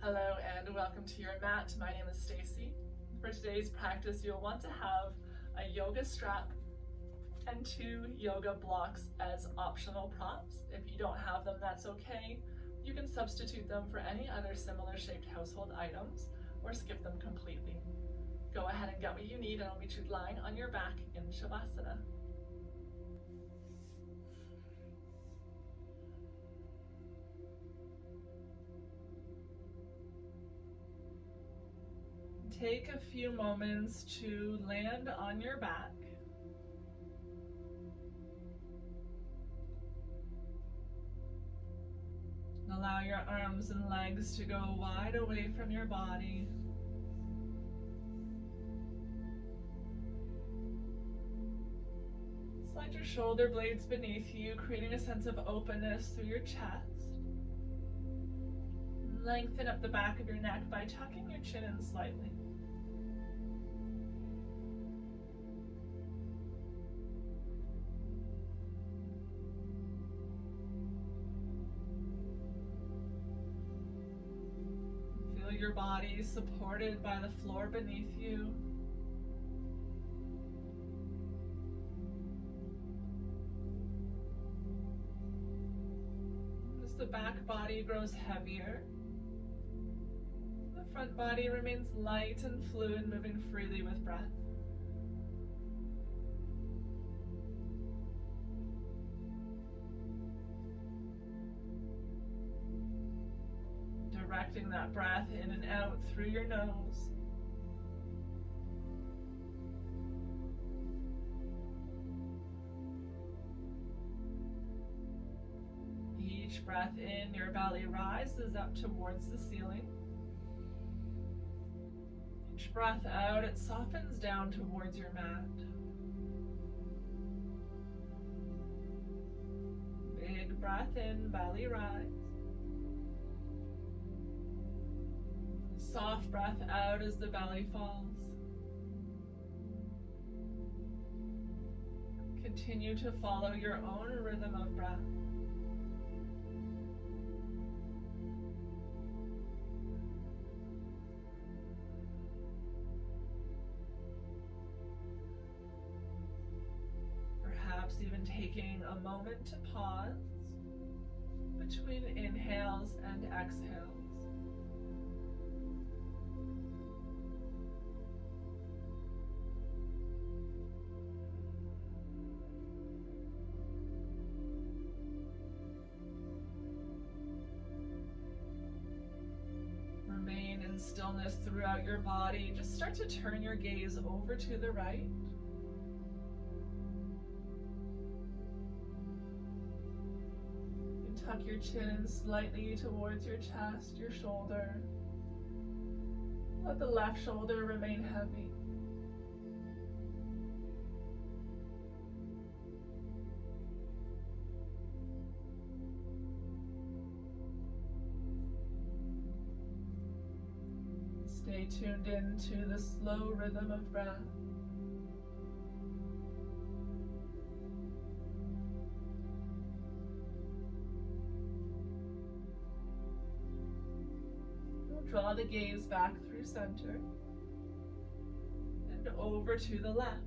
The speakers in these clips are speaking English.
Hello and welcome to your mat. My name is Stacey. For today's practice, you'll want to have a yoga strap and 2 yoga blocks as optional props. If you don't have them, that's okay. You can substitute them for any other similar shaped household items or skip them completely. Go ahead and get what you need, and I'll meet you lying on your back in Shavasana. Take a few moments to land on your back. Allow your arms and legs to go wide away from your body. Slide your shoulder blades beneath you, creating a sense of openness through your chest. Lengthen up the back of your neck by tucking your chin in slightly. Feel your body supported by the floor beneath you. As the back body grows heavier, the front body remains light and fluid, moving freely with breath. Directing that breath in and out through your nose. Each breath in, your belly rises up towards the ceiling. Each breath out, it softens down towards your mat. Big breath in, belly rise. Soft breath out as the belly falls. Continue to follow your own rhythm of breath. Perhaps even taking a moment to pause between inhales and exhales. Remain in stillness throughout your body. Just start to turn your gaze over to the right. Tuck your chin in slightly towards your chest, your shoulder. Let the left shoulder remain heavy. Stay tuned into the slow rhythm of breath. Draw the gaze back through center and over to the left,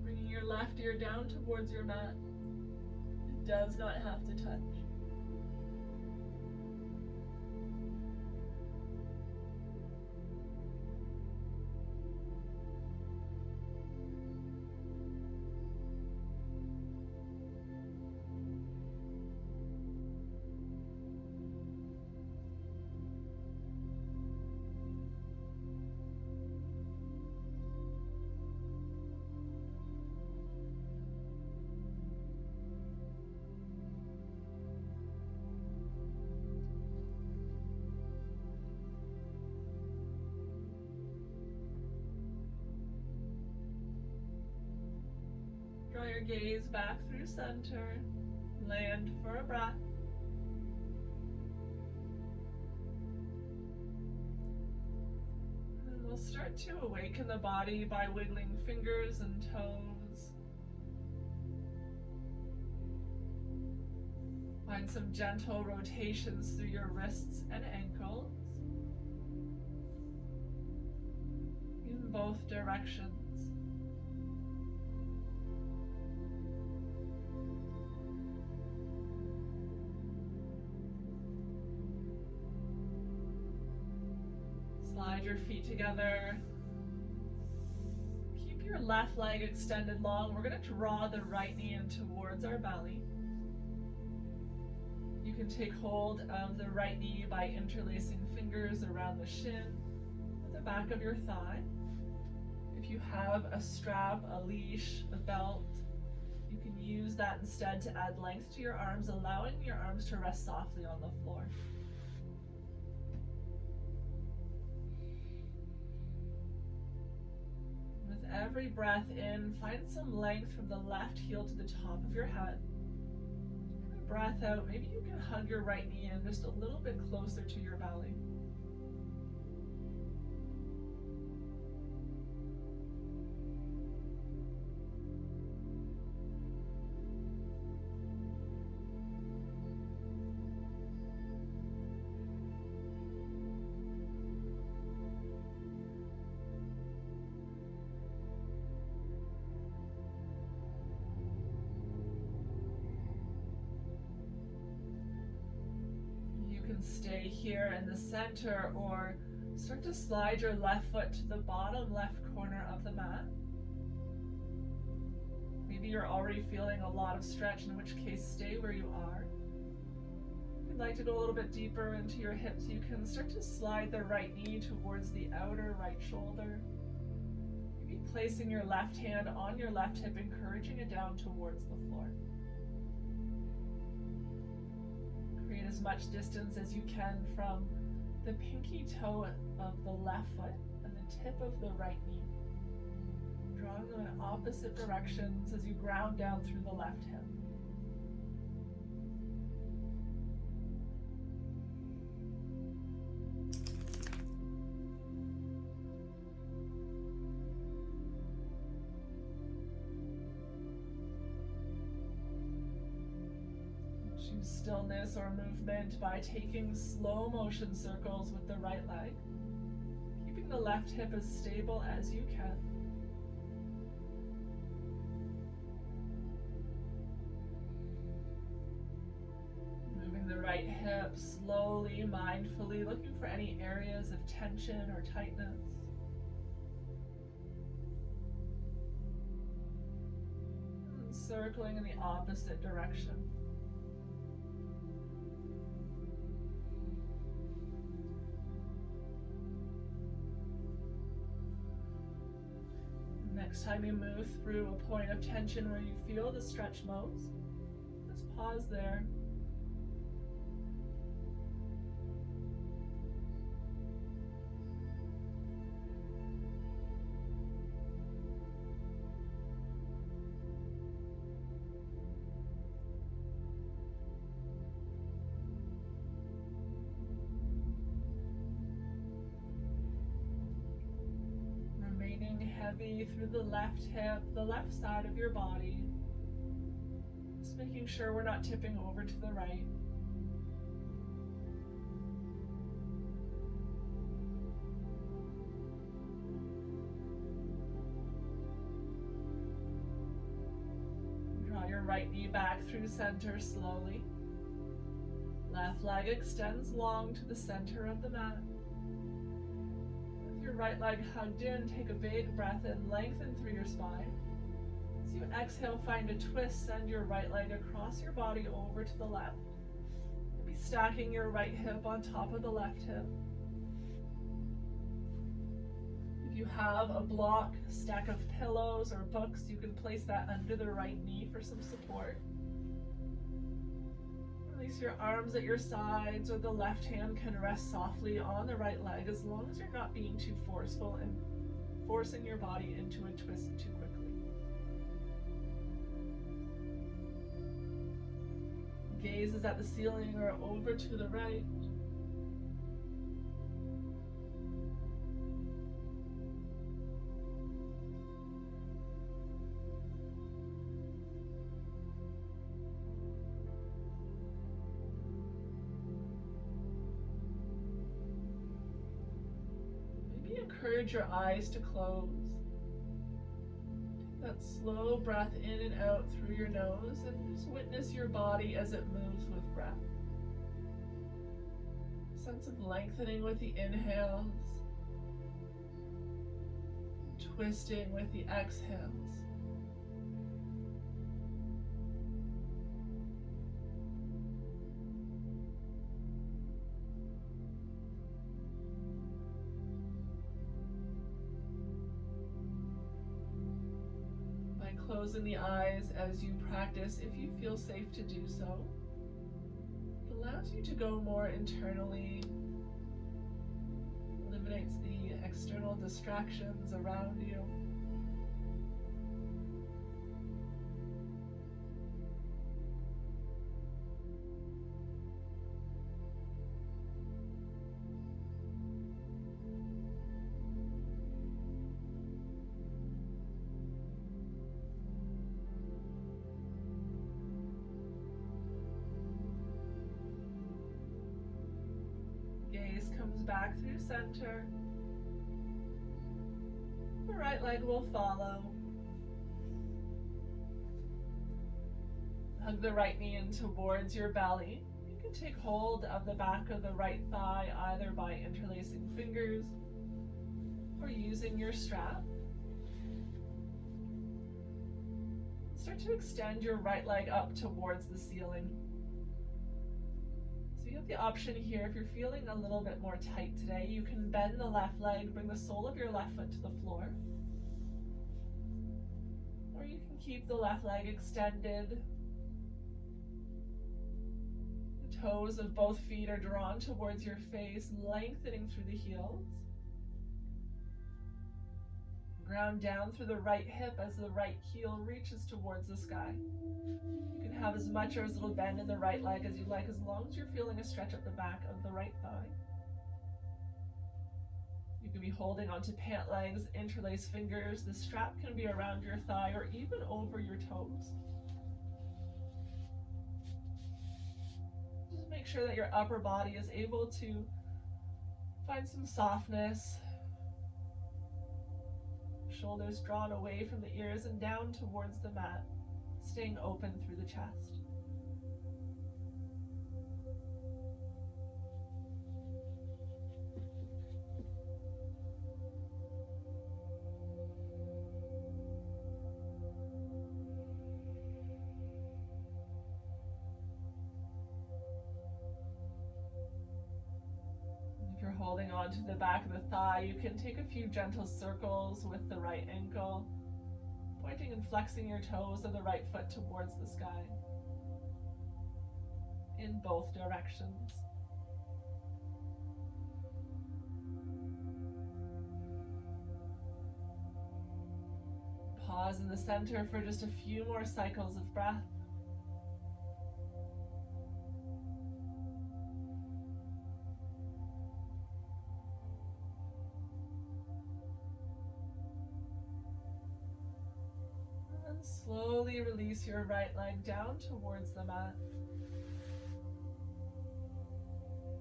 bringing your left ear down towards your mat. It does not have to touch. Draw your gaze back through center. Land for a breath. And we'll start to awaken the body by wiggling fingers and toes. By Find some gentle rotations through your wrists and ankles in both directions. Slide your feet together. Keep your left leg extended long. We're going to draw the right knee in towards our belly. You can take hold of the right knee by interlacing fingers around the shin or the back of your thigh. If you have a strap, a leash, a belt, you can use that instead to add length to your arms, allowing your arms to rest softly on the floor. With every breath in, find some length from the left heel to the top of your head. Every breath out, maybe you can hug your right knee in just a little bit closer to your belly. Stay here in the center or start to slide your left foot to the bottom left corner of the mat. Maybe you're already feeling a lot of stretch, in which case stay where you are. If you'd like to go a little bit deeper into your hips, you can start to slide the right knee towards the outer right shoulder. Maybe placing your left hand on your left hip, encouraging it down towards the floor. Create as much distance as you can from the pinky toe of the left foot and the tip of the right knee. Drawing them in opposite directions as you ground down through the left hip. Choose stillness or movement by taking slow motion circles with the right leg, keeping the left hip as stable as you can. Moving the right hip slowly, mindfully, looking for any areas of tension or tightness. And circling in the opposite direction. Next time you move through a point of tension where you feel the stretch most, just pause there. Heavy through the left hip, the left side of your body. Just making sure we're not tipping over to the right. Draw your right knee back through center slowly. Left leg extends long to the center of the mat. Your right leg hugged in, take a big breath in, lengthen through your spine. As you exhale, find a twist, send your right leg across your body over to the left. Maybe stacking your right hip on top of the left hip. If you have a block, stack of pillows or books, you can place that under the right knee for some support. Release your arms at your sides, or the left hand can rest softly on the right leg as long as you're not being too forceful and forcing your body into a twist too quickly. Gaze is at the ceiling or over to the right. encourage your eyes to close. Take that slow breath in and out through your nose and just witness your body as it moves with breath. Sense of lengthening with the inhales, twisting with the exhales. Closing the eyes as you practice, if you feel safe to do so. It allows you to go more internally, eliminates the external distractions around you. Gaze comes back through center. The right leg will follow. Hug the right knee in towards your belly. You can take hold of the back of the right thigh either by interlacing fingers or using your strap. Start to extend your right leg up towards the ceiling. You have the option here, if you're feeling a little bit more tight today, you can bend the left leg, bring the sole of your left foot to the floor. Or you can keep the left leg extended. The toes of both feet are drawn towards your face, lengthening through the heels. Ground down through the right hip as the right heel reaches towards the sky. You can have as much or as little bend in the right leg as you like, as long as you're feeling a stretch up the back of the right thigh. You can be holding onto pant legs, interlace fingers. The strap can be around your thigh or even over your toes. Just make sure that your upper body is able to find some softness. Shoulders drawn away from the ears and down towards the mat, staying open through the chest. If you're holding on to the back of the thigh, you can take a few gentle circles with the right ankle, pointing and flexing your toes of the right foot towards the sky in both directions. Pause in the center for just a few more cycles of breath. Slowly release your right leg down towards the mat.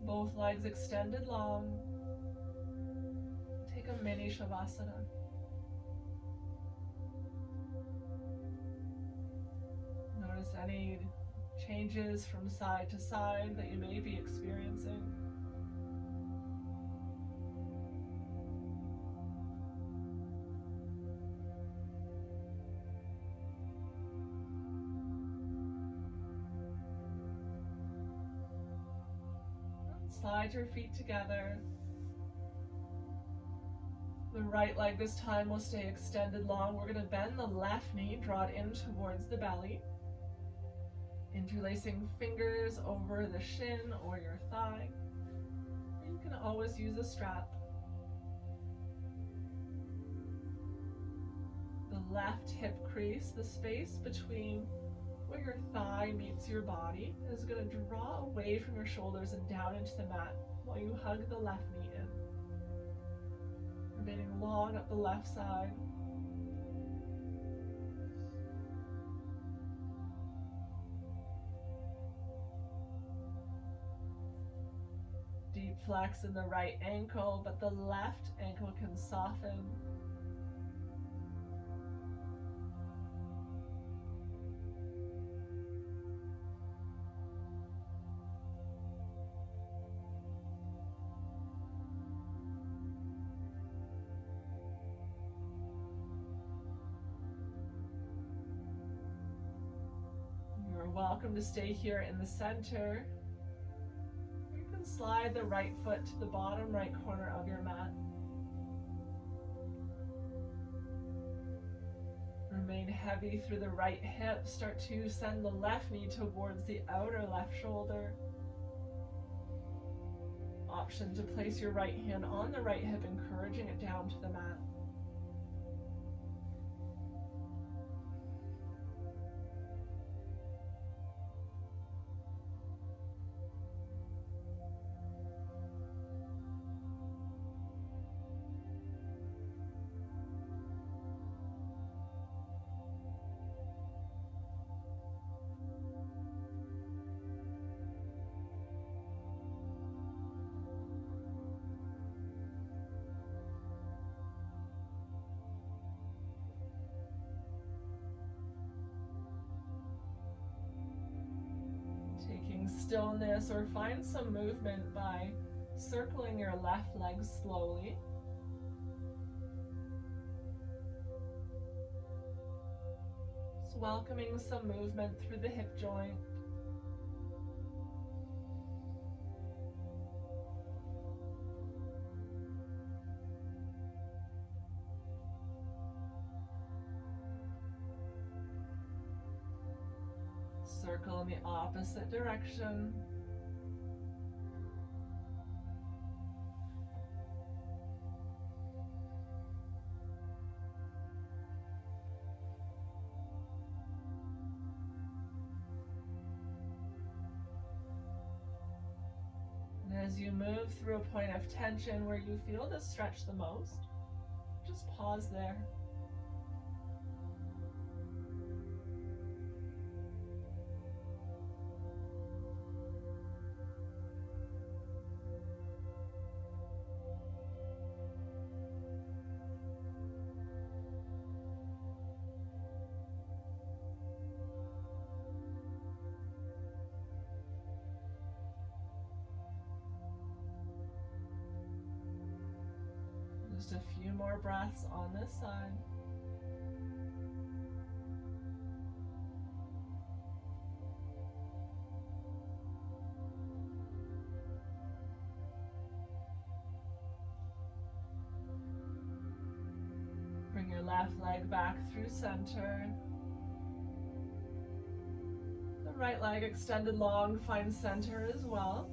Both legs extended long. Take a mini Shavasana. Notice any changes from side to side that you may be experiencing. Slide your feet together. The right leg this time will stay extended long. We're going to bend the left knee, draw it in towards the belly. Interlacing fingers over the shin or your thigh. You can always use a strap. The left hip crease, the space between where your thigh meets your body, is going to draw away from your shoulders and down into the mat while you hug the left knee in. Remaining long up the left side. Deep deep flex in the right ankle, but the left ankle can soften. You're welcome to stay here in the center. You can slide the right foot to the bottom right corner of your mat. Remain heavy through the right hip. Start to send the left knee towards the outer left shoulder. Option to place your right hand on the right hip, encouraging it down to the mat. Taking stillness, or find some movement by circling your left leg slowly. Just welcoming some movement through the hip joint. Circle in the opposite direction. And as you move through a point of tension where you feel this stretch the most, just pause there. Just a few more breaths on this side. Bring your left leg back through center. The right leg extended long, find center as well.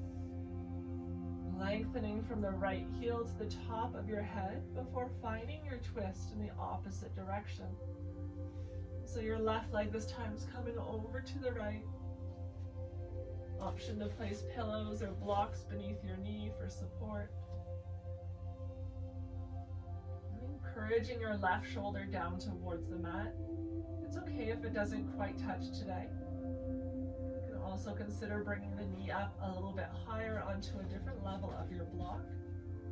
Lengthening from the right heel to the top of your head before finding your twist in the opposite direction. So your left leg this time is coming over to the right. Option to place pillows or blocks beneath your knee for support. And encouraging your left shoulder down towards the mat. It's okay if it doesn't quite touch today. Also consider bringing the knee up a little bit higher onto a different level of your block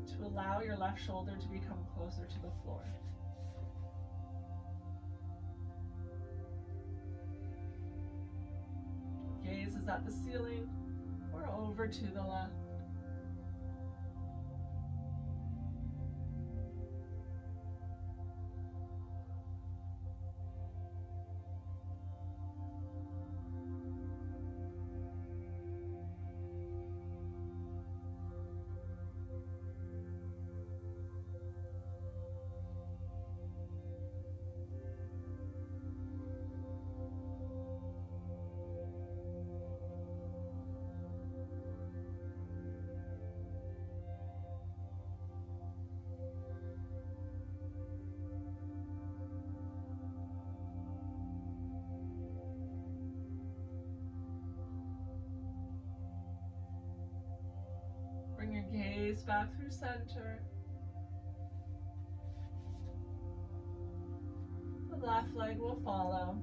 to allow your left shoulder to become closer to the floor. Gaze is at the ceiling or over to the left. Bring your gaze back through center. The left leg will follow.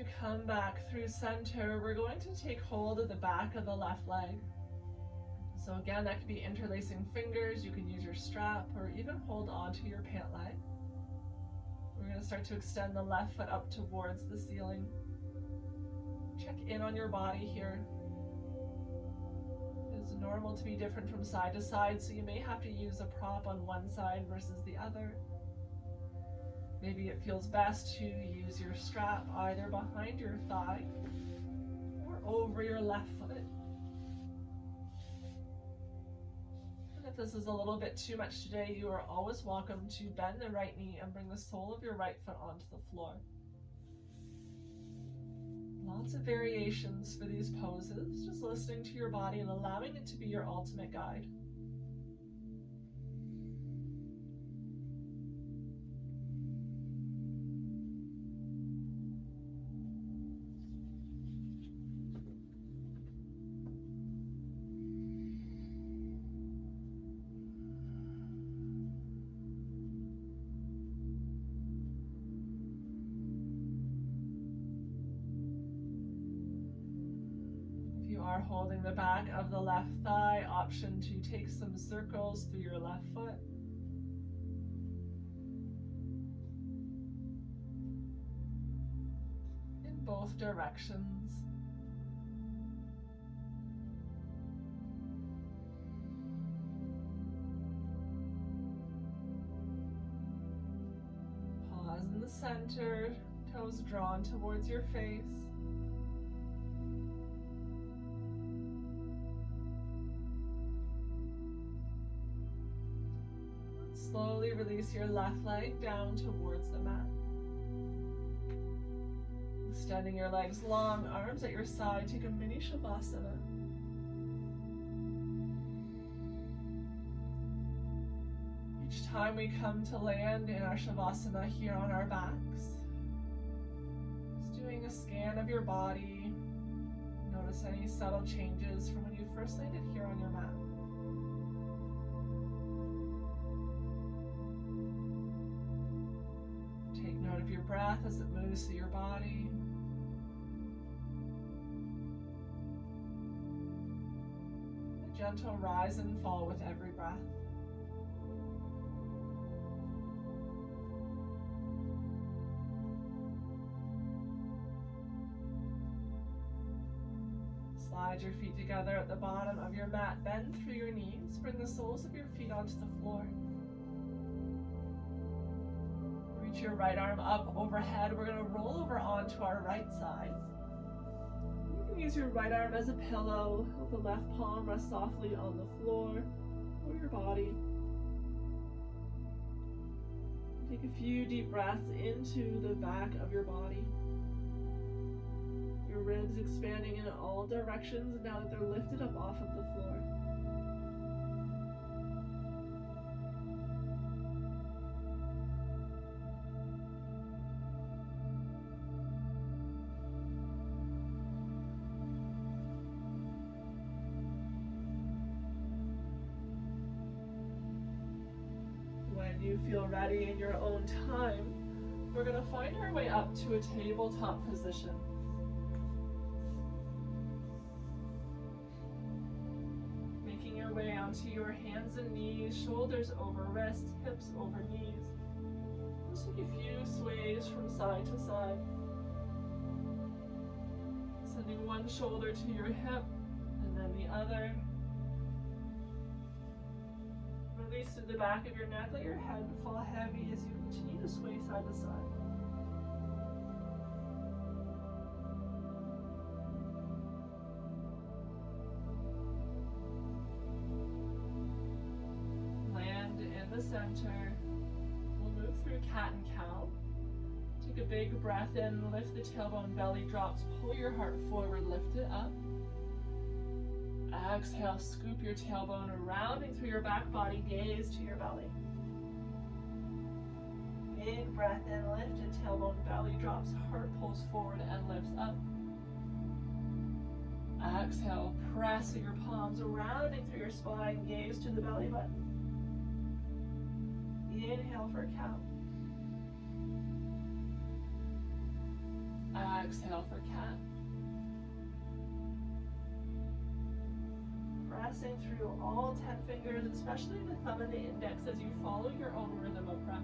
you come back through center, we're going to take hold of the back of the left leg. So again, that could be interlacing fingers, you can use your strap, or even hold onto your pant leg. We're going to start to extend the left foot up towards the ceiling. Check in on your body here. It's normal to be different from side to side, so you may have to use a prop on one side versus the other. Maybe it feels best to use your strap either behind your thigh or over your left foot. And if this is a little bit too much today, you are always welcome to bend the right knee and bring the sole of your right foot onto the floor. Lots of variations for these poses, just listening to your body and allowing it to be your ultimate guide. Are holding the back of the left thigh, option to take some circles through your left foot. In both directions. Pause in the center, toes drawn towards your face. Slowly release your left leg down towards the mat. Extending your legs long, arms at your side, take a mini shavasana. Each time we come to land in our shavasana here on our backs, just doing a scan of your body. Notice any subtle changes from when you first landed here on your mat. Note of your breath as it moves through your body. A gentle rise and fall with every breath. Slide your feet together at the bottom of your mat. Bend through your knees. Bring the soles of your feet onto the floor. Your right arm up overhead. We're going to roll over onto our right side. You can use your right arm as a pillow. Let the left palm rest softly on the floor or your body. Take a few deep breaths into the back of your body. Your ribs expanding in all directions now that they're lifted up off of the floor. You feel ready in your own time, we're going to find our way up to a tabletop position. Making your way onto your hands and knees, shoulders over wrists, hips over knees. Just take a few sways from side to side. Sending one shoulder to your hip and then the other. Release through the back of your neck. Let your head fall heavy as you continue to sway side to side. Land in the center. We'll move through cat and cow. Take a big breath in, lift the tailbone, belly drops, pull your heart forward, lift it up. Exhale, scoop your tailbone, rounding through your back body, gaze to your belly. Big breath in, lifted tailbone, belly drops, heart pulls forward and lifts up. Exhale, press your palms, rounding through your spine, gaze to the belly button. Inhale for cow. Exhale for cat. Pressing through all 10 fingers, especially the thumb and the index, as you follow your own rhythm of breath.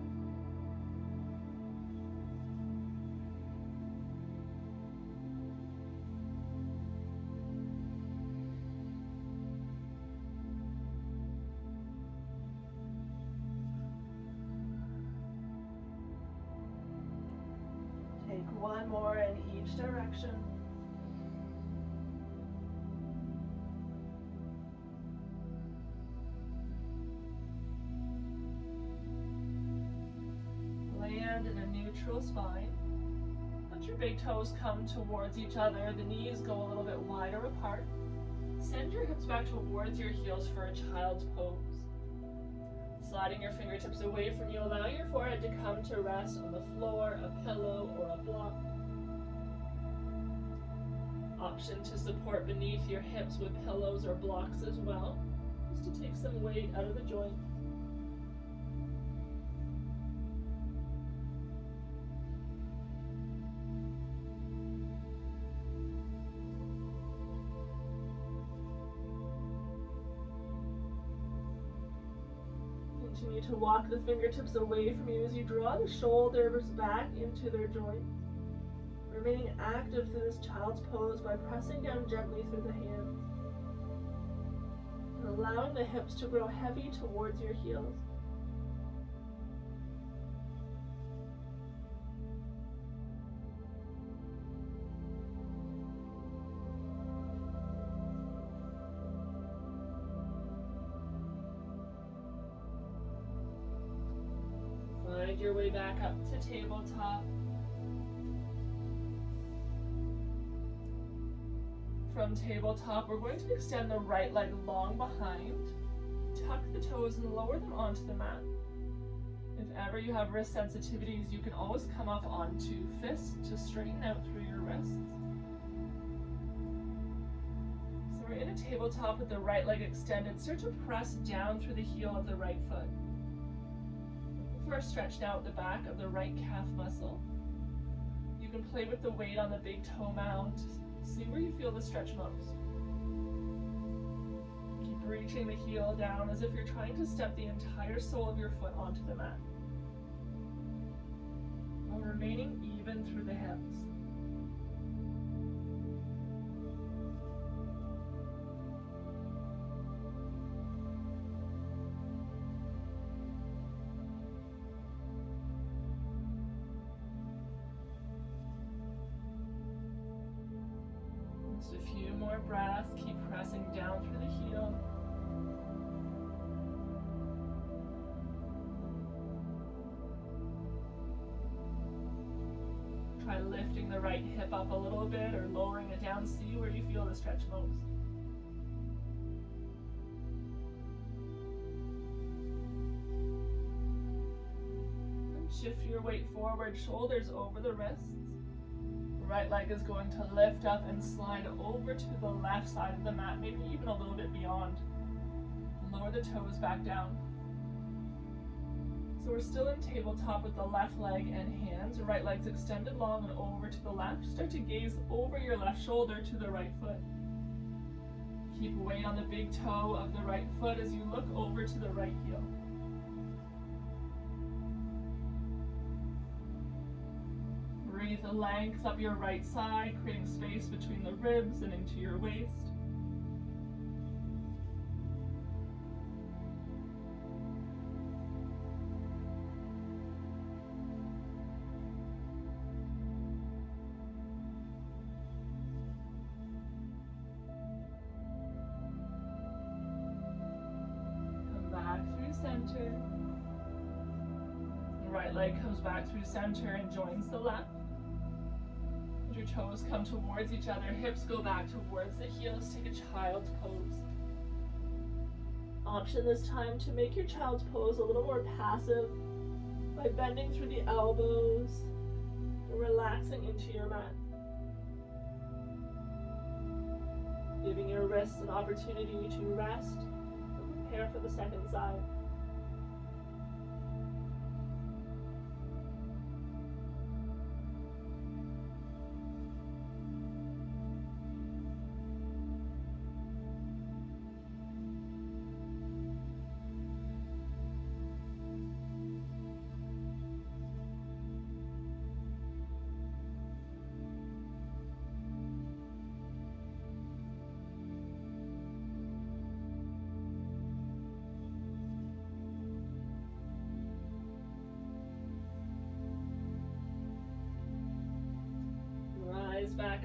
Take one more in each direction. Land in a neutral spine. Let your big toes come towards each other. The knees go a little bit wider apart. Send your hips back towards your heels for a child's pose. Sliding your fingertips away from you, allow your forehead to come to rest on the floor, a pillow, or a block. Option to support beneath your hips with pillows or blocks as well, just to take some weight out of the joint. Continue to walk the fingertips away from you as you draw the shoulders back into their joints. Remaining active through this child's pose by pressing down gently through the hands. And allowing the hips to grow heavy towards your heels. Find your way back up to tabletop. From tabletop, we're going to extend the right leg long behind, tuck the toes and lower them onto the mat. If ever you have wrist sensitivities, you can always come up onto fists to straighten out through your wrists. So we're in a tabletop with the right leg extended. Start to press down through the heel of the right foot. For a stretch now at the back of the right calf muscle. You can play with the weight on the big toe mound. See where you feel the stretch most. Keep reaching the heel down as if you're trying to step the entire sole of your foot onto the mat. While remaining even through the hips. Just a few more breaths. Keep pressing down through the heel. Try lifting the right hip up a little bit or lowering it down. See where you feel the stretch most. And shift your weight forward, shoulders over the wrists. Right leg is going to lift up and slide over to the left side of the mat, maybe even a little bit beyond. Lower the toes back down. So we're still in tabletop with the left leg and hands. Right leg's extended long and over to the left. Start to gaze over your left shoulder to the right foot. Keep weight on the big toe of the right foot as you look over to the right heel. Breathe the length up your right side, creating space between the ribs and into your waist. Come back through center. The right leg comes back through center and joins the left. Your toes come towards each other, hips go back towards the heels. Take a child's pose. Option this time to make your child's pose a little more passive by bending through the elbows and relaxing into your mat. Giving your wrists an opportunity to rest and prepare for the second side.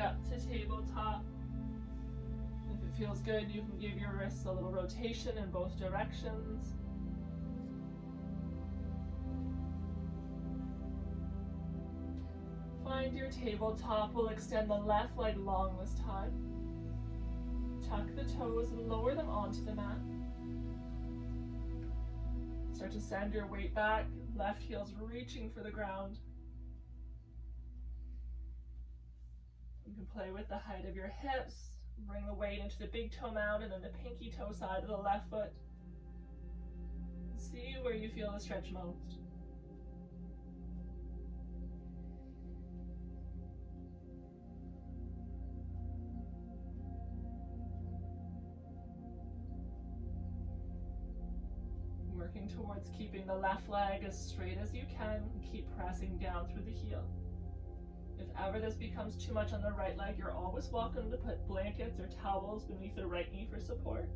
up to tabletop. If it feels good, you can give your wrists a little rotation in both directions. Find your tabletop. We'll extend the left leg long this time. Tuck the toes and lower them onto the mat. Start to send your weight back. Left heel's reaching for the ground. You can play with the height of your hips. Bring the weight into the big toe mound and then the pinky toe side of the left foot. See where you feel the stretch most. Working towards keeping the left leg as straight as you can. Keep pressing down through the heel. If ever this becomes too much on the right leg, you're always welcome to put blankets or towels beneath the right knee for support,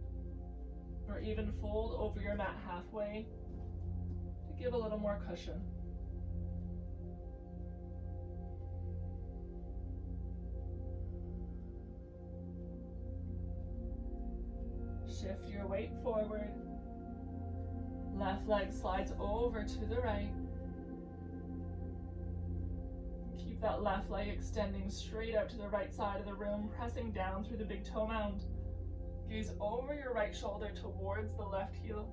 or even fold over your mat halfway to give a little more cushion. Shift your weight forward. Left leg slides over to the right. Keep that left leg extending straight out to the right side of the room, pressing down through the big toe mound. Gaze over your right shoulder towards the left heel.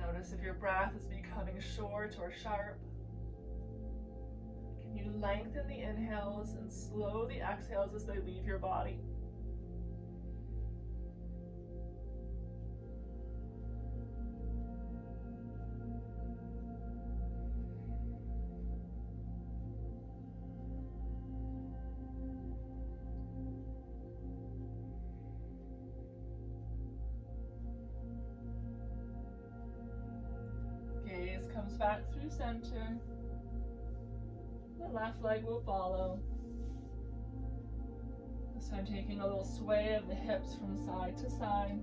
Notice if your breath is becoming short or sharp. Can you lengthen the inhales and slow the exhales as they leave your body? Gaze comes back through center. The left leg will follow. This time taking a little sway of the hips from side to side.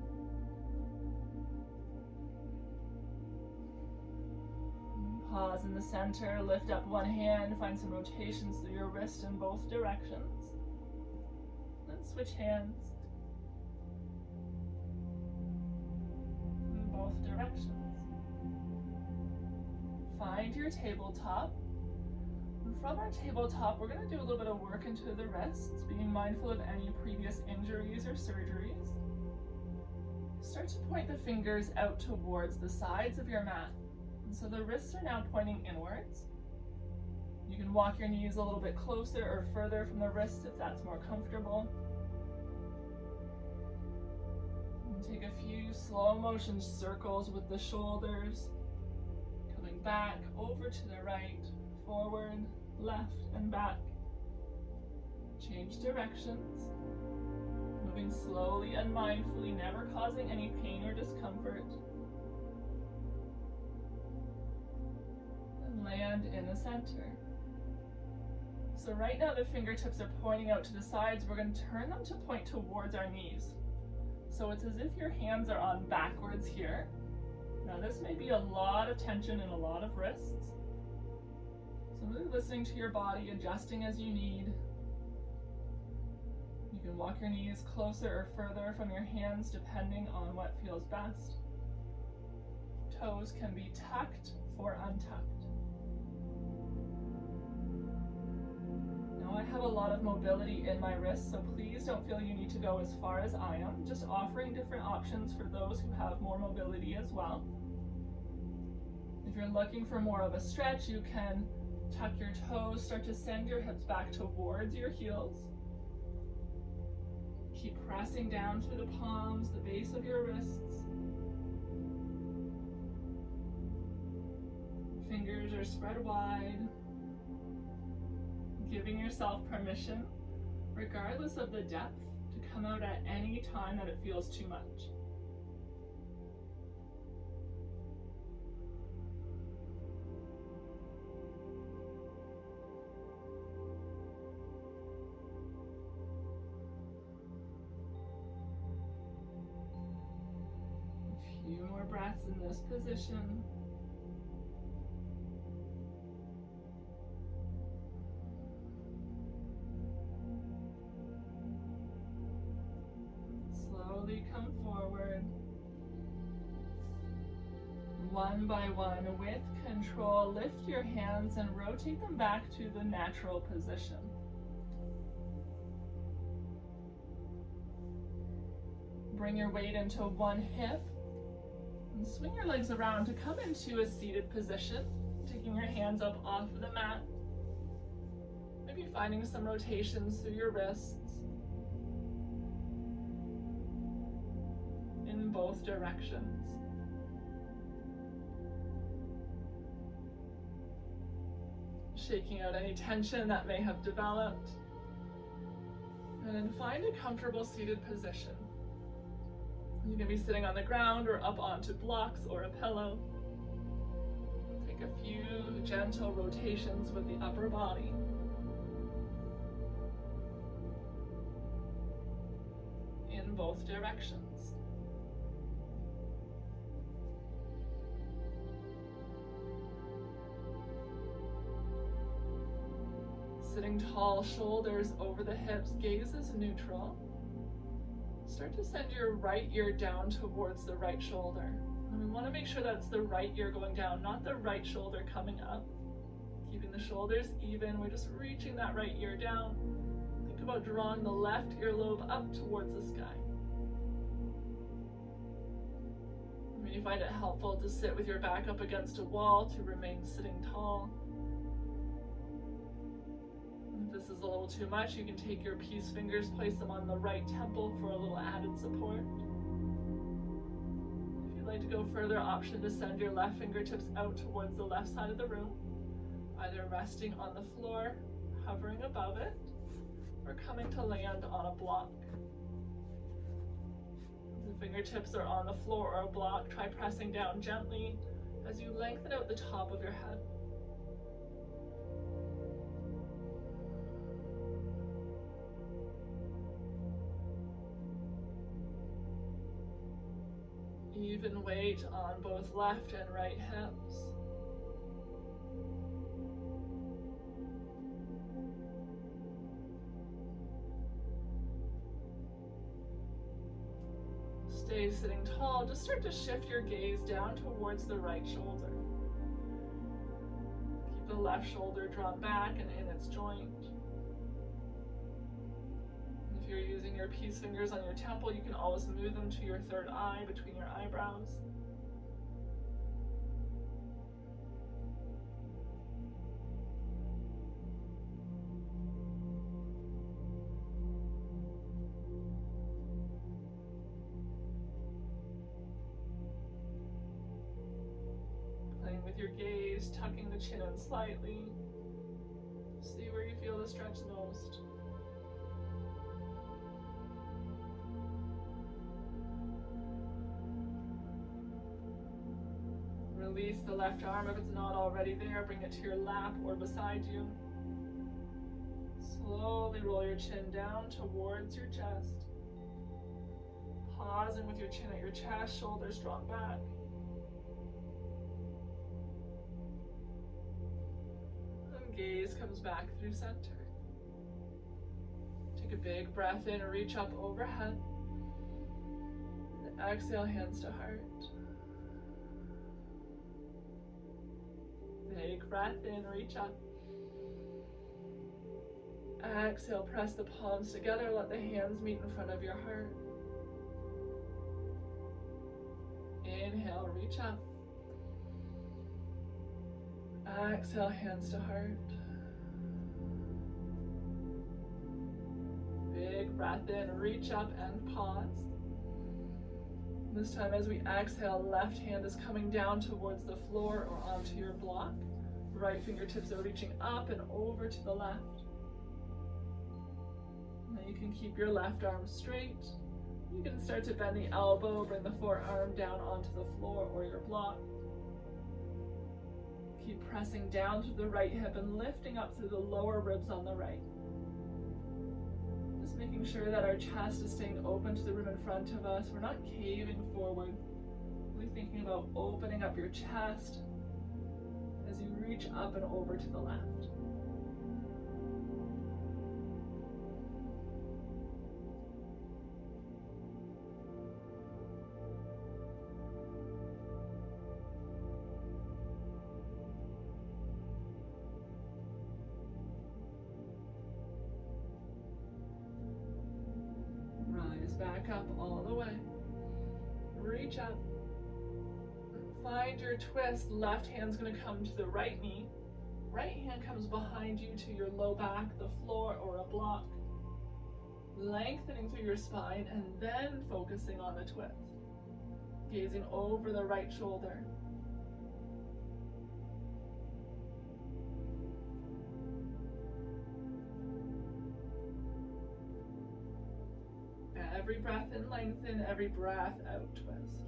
Pause in the center, lift up one hand, find some rotations through your wrist in both directions. Then switch hands in both directions. Find your tabletop. And from our tabletop, we're going to do a little bit of work into the wrists, being mindful of any previous injuries or surgeries. Start to point the fingers out towards the sides of your mat. And so the wrists are now pointing inwards. You can walk your knees a little bit closer or further from the wrists if that's more comfortable. And take a few slow motion circles with the shoulders, coming back over to the right, forward, left, and back. Change directions, moving slowly and mindfully, never causing any pain or discomfort. And land in the center. So right now the fingertips are pointing out to the sides. We're going to turn them to point towards our knees. So it's as if your hands are on backwards here. Now this may be a lot of tension and a lot of wrists. So really listening to your body, adjusting as you need. You can walk your knees closer or further from your hands depending on what feels best. Toes can be tucked or untucked. Now I have a lot of mobility in my wrists, so please don't feel you need to go as far as I am. Just offering different options for those who have more mobility as well. If you're looking for more of a stretch, you can tuck your toes, start to send your hips back towards your heels. Keep pressing down through the palms, the base of your wrists. Fingers are spread wide, giving yourself permission, regardless of the depth, to come out at any time that it feels too much. breaths in this position. Slowly come forward. One by one, with control, lift your hands and rotate them back to the natural position. Bring your weight into one hip and swing your legs around to come into a seated position, taking your hands up off the mat. Maybe finding some rotations through your wrists in both directions. Shaking out any tension that may have developed. And then find a comfortable seated position. You can be sitting on the ground or up onto blocks or a pillow. Take a few gentle rotations with the upper body. In both directions. Sitting tall, shoulders over the hips, gaze is neutral. Start to send your right ear down towards the right shoulder. And we want to make sure that's the right ear going down, not the right shoulder coming up. Keeping the shoulders even, we're just reaching that right ear down. Think about drawing the left earlobe up towards the sky. You find it helpful to sit with your back up against a wall to remain sitting tall. If this is a little too much, you can take your peace fingers, place them on the right temple for a little added support. If you'd like to go further, option to send your left fingertips out towards the left side of the room, either resting on the floor, hovering above it, or coming to land on a block. If the fingertips are on the floor or a block, try pressing down gently as you lengthen out the top of your head. Even weight on both left and right hips. Stay sitting tall. Just start to shift your gaze down towards the right shoulder. Keep the left shoulder drawn back and in its joint. If you're using your peace fingers on your temple, you can always move them to your third eye between your eyebrows. Playing with your gaze, tucking the chin in slightly. See where you feel the stretch most. Release the left arm if it's not already there. Bring it to your lap or beside you. Slowly roll your chin down towards your chest. Pausing with your chin at your chest, shoulders drawn back. And gaze comes back through center. Take a big breath in and reach up overhead. And exhale, hands to heart. Big breath in, reach up. Exhale, press the palms together, let the hands meet in front of your heart. Inhale, reach up. Exhale, hands to heart. Big breath in, reach up and pause. This time as we exhale, left hand is coming down towards the floor or onto your block. Right fingertips are reaching up and over to the left. Now you can keep your left arm straight. You can start to bend the elbow, bring the forearm down onto the floor or your block. Keep pressing down to the right hip and lifting up through the lower ribs on the right. Just making sure that our chest is staying open to the room in front of us. We're not caving forward. Slowly thinking about opening up your chest as you reach up and over to the left. Rise back up all the way. Reach up. Find your twist. Left hand's going to come to the right knee. Right hand comes behind you to your low back, the floor, or a block. Lengthening through your spine and then focusing on the twist. Gazing over the right shoulder. Every breath in, lengthen. Every breath out, twist.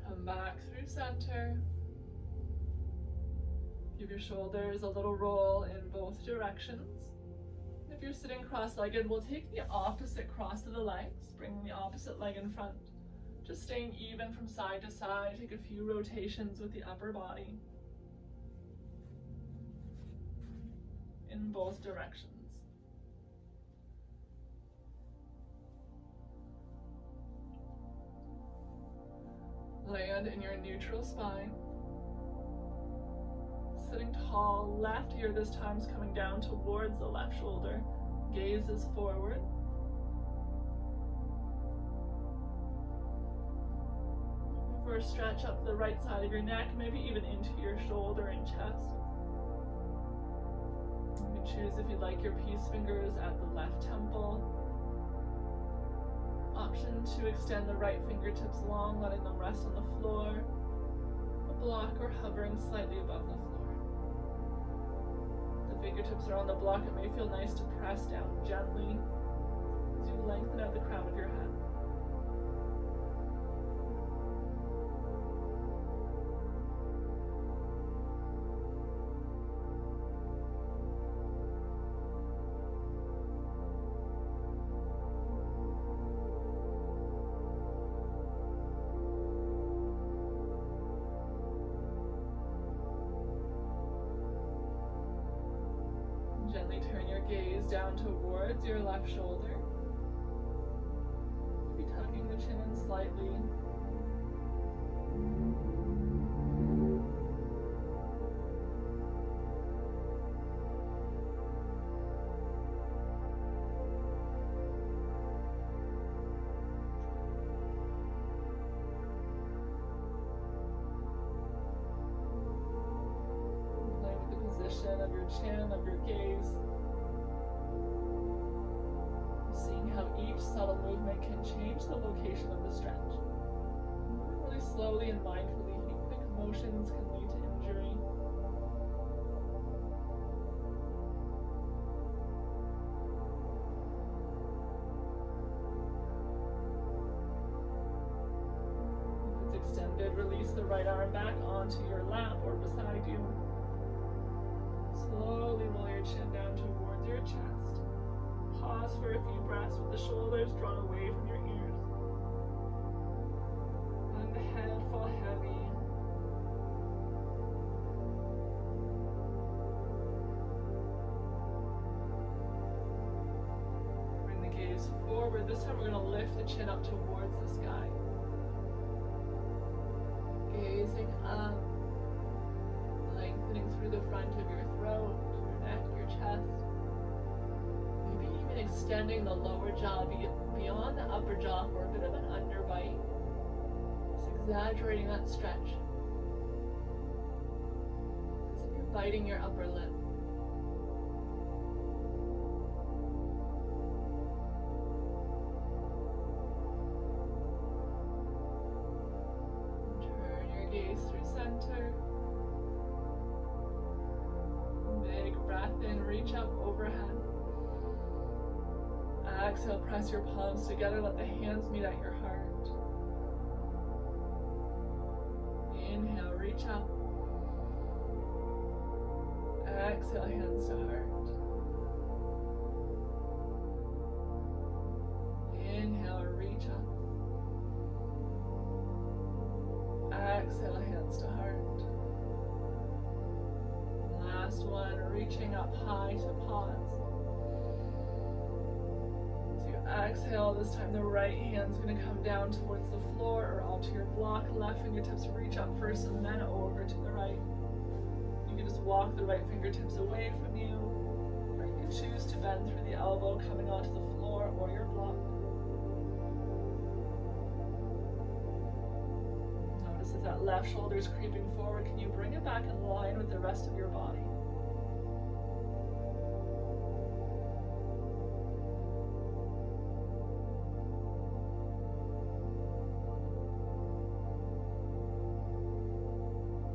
Come back through center. Give your shoulders a little roll in both directions. If you're sitting cross-legged, we'll take the opposite cross of the legs, bringing the opposite leg in front. Just staying even from side to side. Take a few rotations with the upper body in both directions. Land in your neutral spine. Sitting tall, left ear this time is coming down towards the left shoulder. Gaze is forward. First, stretch up the right side of your neck, maybe even into your shoulder and chest. You can choose if you'd like your peace fingers at the left temple. Option to extend the right fingertips long, letting them rest on the floor, a block, or hovering slightly above the floor. Fingertips are on the block. It may feel nice to press down gently as you lengthen out the crown of your head. Gently turn your gaze down towards your left shoulder. Maybe tucking the chin in slightly. Of your chin, of your gaze. Seeing how each subtle movement can change the location of the stretch. Really slowly and mindfully, quick motions can lead to injury. If it's extended, release the right arm back onto your lap or beside you. Slowly roll your chin down towards your chest. Pause for a few breaths with the shoulders drawn away from your ears. Let the head fall heavy. Bring the gaze forward. This time we're going to lift the chin up towards the sky. Gazing up. Lengthening through the front of your throat, your neck, your chest. Maybe even extending the lower jaw beyond the upper jaw for a bit of an underbite. Just exaggerating that stretch. As if you're biting your upper lip. Turn your gaze through center. breath in, reach up overhead. Exhale, press your palms together, let the hands meet at your heart. Inhale, reach up. Exhale, hands to heart. Inhale, reach up. Exhale, hands to heart. Last one, reaching up high to pause. So you exhale, this time the right hand's going to come down towards the floor or onto your block. Left fingertips reach up first and then over to the right. You can just walk the right fingertips away from you, or you can choose to bend through the elbow coming onto the floor or your block. Notice if that left shoulder is creeping forward, can you bring it back in line with the rest of your body?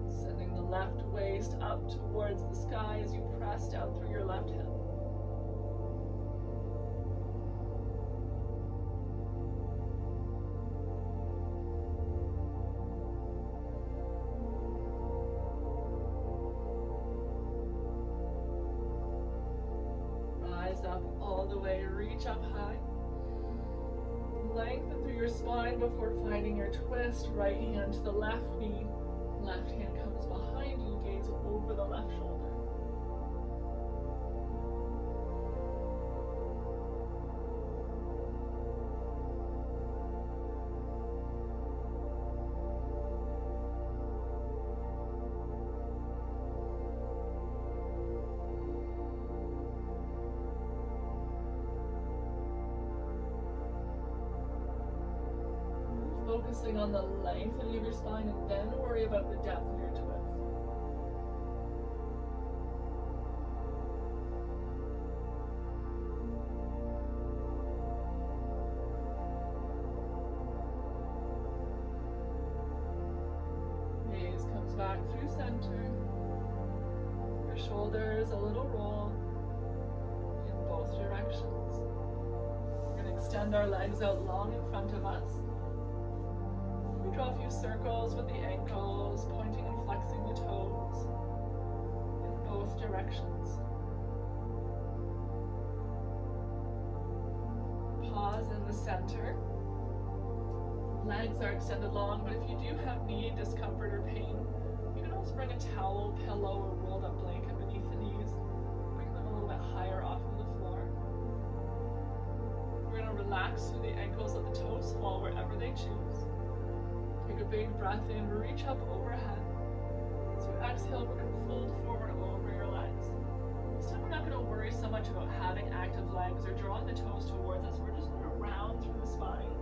Sending the left waist up towards the sky as you press down through your left hip. Up all the way, reach up high. Lengthen through your spine before finding your twist. Right hand to the left knee. Left hand comes behind you, gaze over the left shoulder. Focusing on the lengthening of your spine and then worry about the depth of your twist. Gaze comes back through center. Your shoulders a little roll in both directions. We're going to extend our legs out long in front of us. Draw a few circles with the ankles, pointing and flexing the toes in both directions. Pause in the center. Legs are extended long, but if you do have knee discomfort or pain, you can also bring a towel, pillow, or rolled up blanket beneath the knees. Bring them a little bit higher off of the floor. We're going to relax through the ankles, let the toes fall wherever they choose. Take a big breath in, reach up overhead. As you exhale, we're going to fold forward over your legs. This time we're not going to worry so much about having active legs or drawing the toes towards us. We're just going to round through the spine.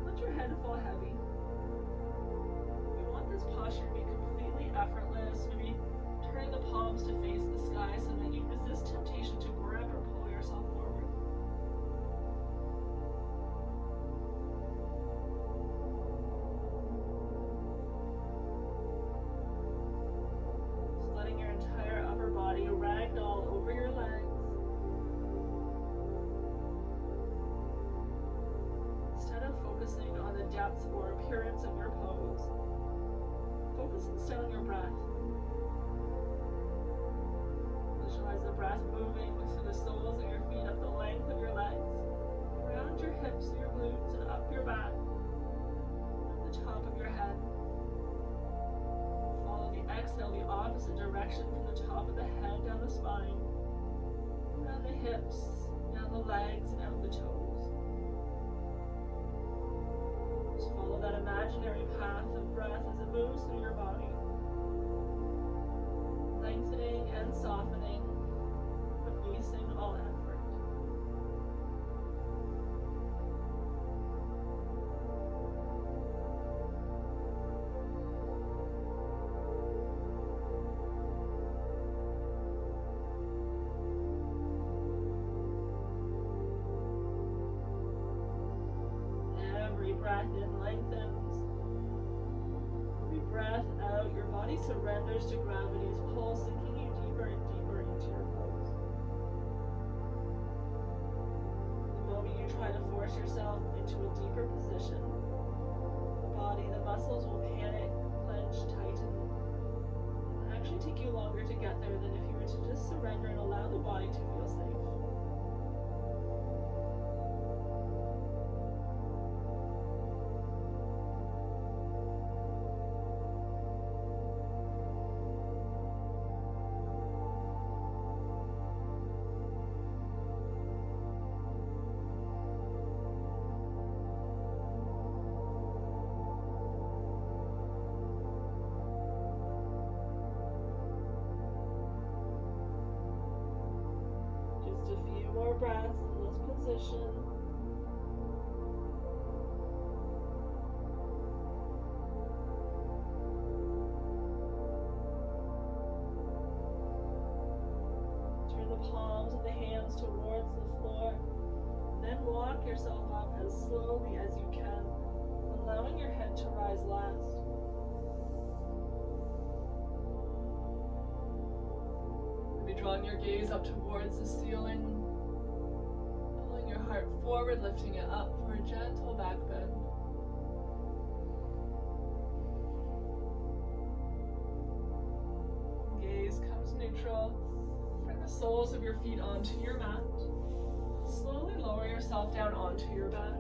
Let your head fall heavy. We want this posture to be completely effortless. Maybe turning the palms to face the sky so that you resist temptation to grip or pull yourself forward. Ragdoll over your legs. Instead of focusing on the depth or appearance of your pose, focus instead on your breath. Visualize the breath moving through the soles of your feet up the length of your legs, around your hips, your glutes, and up your back, at the top of your head. Exhale the opposite direction from the top of the head down the spine, down the hips, down the legs, and out the toes. Just follow that imaginary path of breath as it moves through your body, lengthening and softening, releasing all effort. Breath in lengthens. Every breath out, your body surrenders to gravity's pull, sinking you deeper. deeper and deeper into your pose. The moment you try to force yourself into a deeper position, the body, the muscles will panic, clench, tighten. It will actually take you longer to get there than if you were to just surrender and allow the body to feel safe. Just a few more breaths in this position. Turn the palms of the hands towards the floor. Then walk yourself up as slowly as you can, allowing your head to rise last. Maybe drawing your gaze up towards the ceiling, pulling your heart forward, lifting it up for a gentle back bend. Gaze comes neutral. Bring the soles of your feet onto your mat. Slowly lower yourself down onto your back.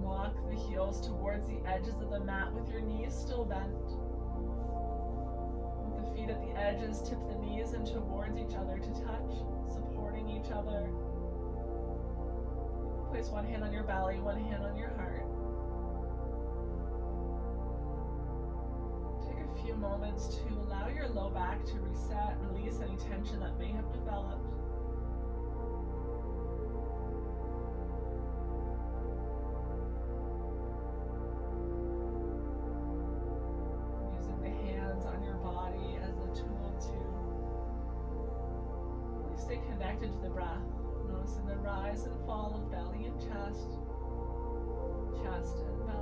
Walk the heels towards the edges of the mat with your knees still bent. With the feet at the edges, tip the knees in towards each other to touch, supporting each other. Place one hand on your belly, one hand on your heart. Take a few moments to allow your low back to reset, release any tension that may have developed. Using the hands on your body as a tool to really stay connected to the breath. Noticing the rise and fall of belly and chest, chest and belly.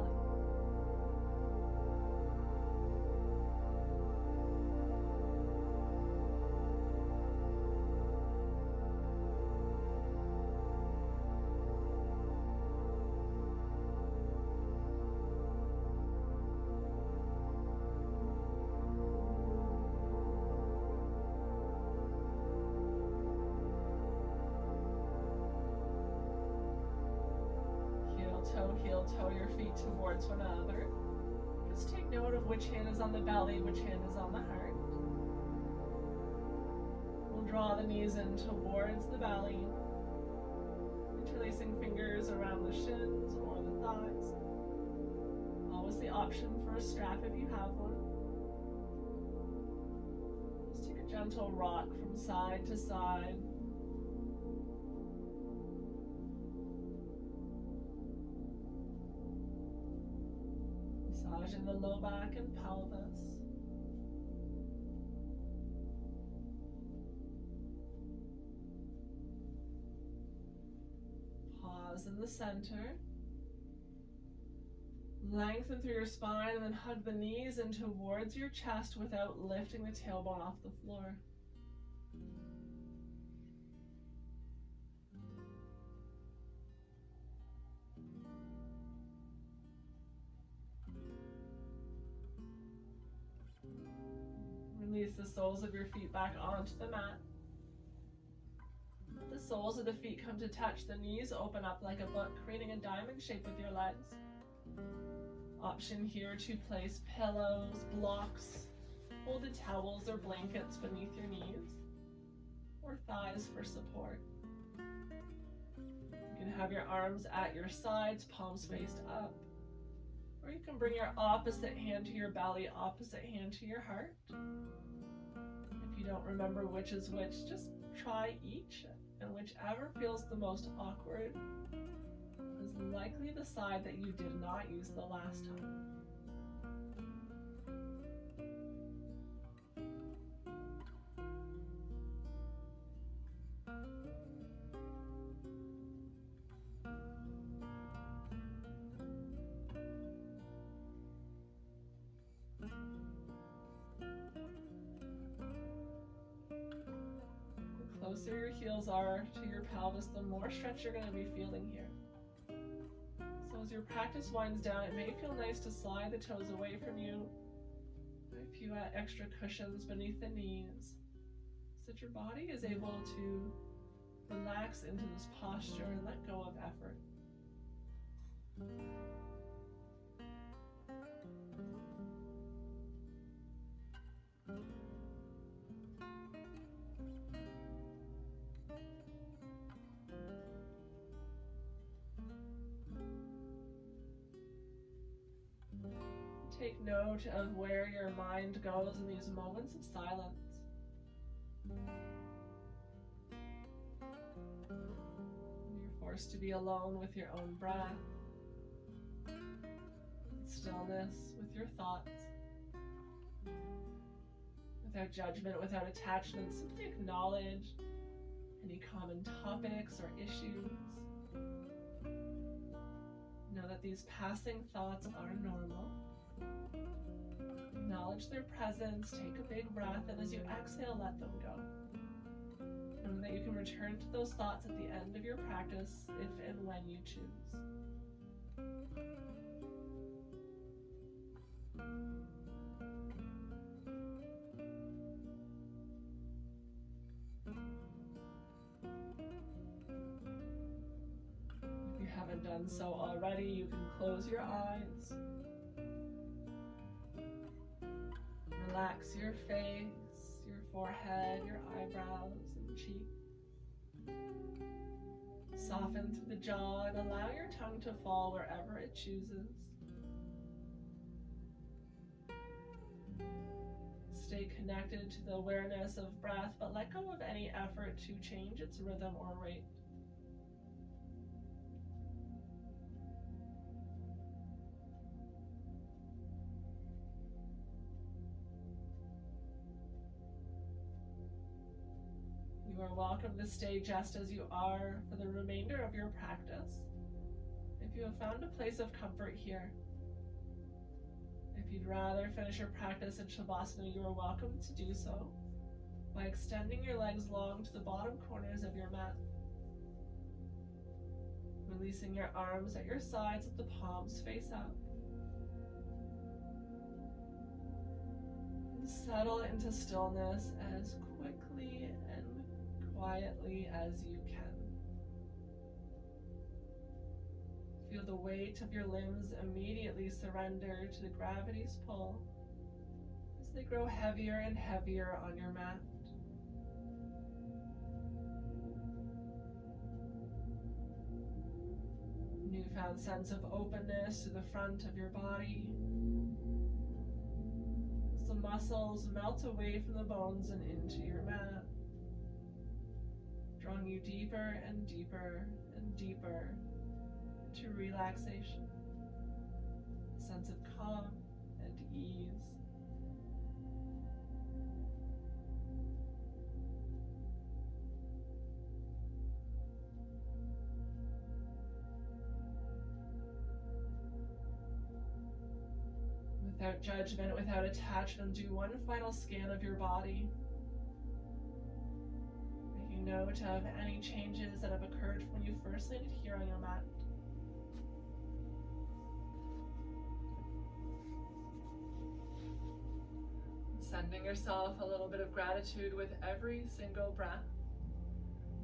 Heel toe your feet towards one another. Just take note of which hand is on the belly, which hand is on the heart. We'll draw the knees in towards the belly, interlacing fingers around the shins or the thighs. Always the option for a strap if you have one. Just take a gentle rock from side to side. Massaging the low back and pelvis. Pause in the center. Lengthen through your spine and then hug the knees in towards your chest without lifting the tailbone off the floor. Release the soles of your feet back onto the mat. Let the soles of the feet come to touch the knees, open up like a book, creating a diamond shape with your legs. Option here to place pillows, blocks, folded towels or blankets beneath your knees, or thighs for support. You can have your arms at your sides, palms faced up. Or you can bring your opposite hand to your belly, opposite hand to your heart. If you don't remember which is which, just try each, and whichever feels the most awkward is likely the side that you did not use the last time. closer your heels are to your pelvis, the more stretch you're going to be feeling here. So as your practice winds down, it may feel nice to slide the toes away from you. A few extra cushions beneath the knees, so that your body is able to relax into this posture and let go of effort. Take note of where your mind goes in these moments of silence. You're forced to be alone with your own breath, stillness with your thoughts, without judgment, without attachment. Simply acknowledge any common topics or issues. Know that these passing thoughts are normal. Acknowledge their presence, take a big breath, and as you exhale, let them go. Knowing that you can return to those thoughts at the end of your practice if and when you choose. If you haven't done so already, you can close your eyes. Relax your face, your forehead, your eyebrows and cheeks. Soften through the jaw and allow your tongue to fall wherever it chooses. Stay connected to the awareness of breath, but let go of any effort to change its rhythm or rate. You are welcome to stay just as you are for the remainder of your practice. If you have found a place of comfort here, if you'd rather finish your practice in Shavasana, you are welcome to do so by extending your legs long to the bottom corners of your mat. Releasing your arms at your sides with the palms face up. And settle into stillness as quickly and quietly as you can. Feel the weight of your limbs immediately surrender to the gravity's pull as they grow heavier and heavier on your mat. Newfound sense of openness to the front of your body as the muscles melt away from the bones and into your mat, drawing you deeper and deeper and deeper into relaxation, a sense of calm and ease. Without judgment, without attachment, do one final scan of your body. Making note of any changes that have occurred when you first landed here on your mat. Sending yourself a little bit of gratitude with every single breath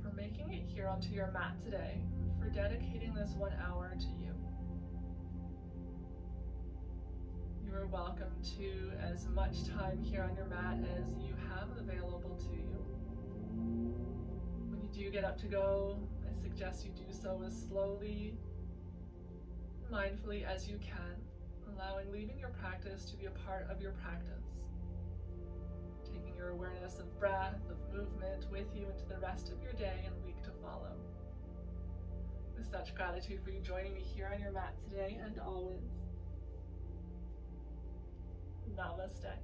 for making it here onto your mat today, for dedicating this 1 hour to you. You are welcome to as much time here on your mat as you have available to you. When you do get up to go, I suggest you do so as slowly, mindfully as you can, leaving your practice to be a part of your practice. Taking your awareness of breath, of movement with you into the rest of your day and week to follow. With such gratitude for you joining me here on your mat today and always. Namaste.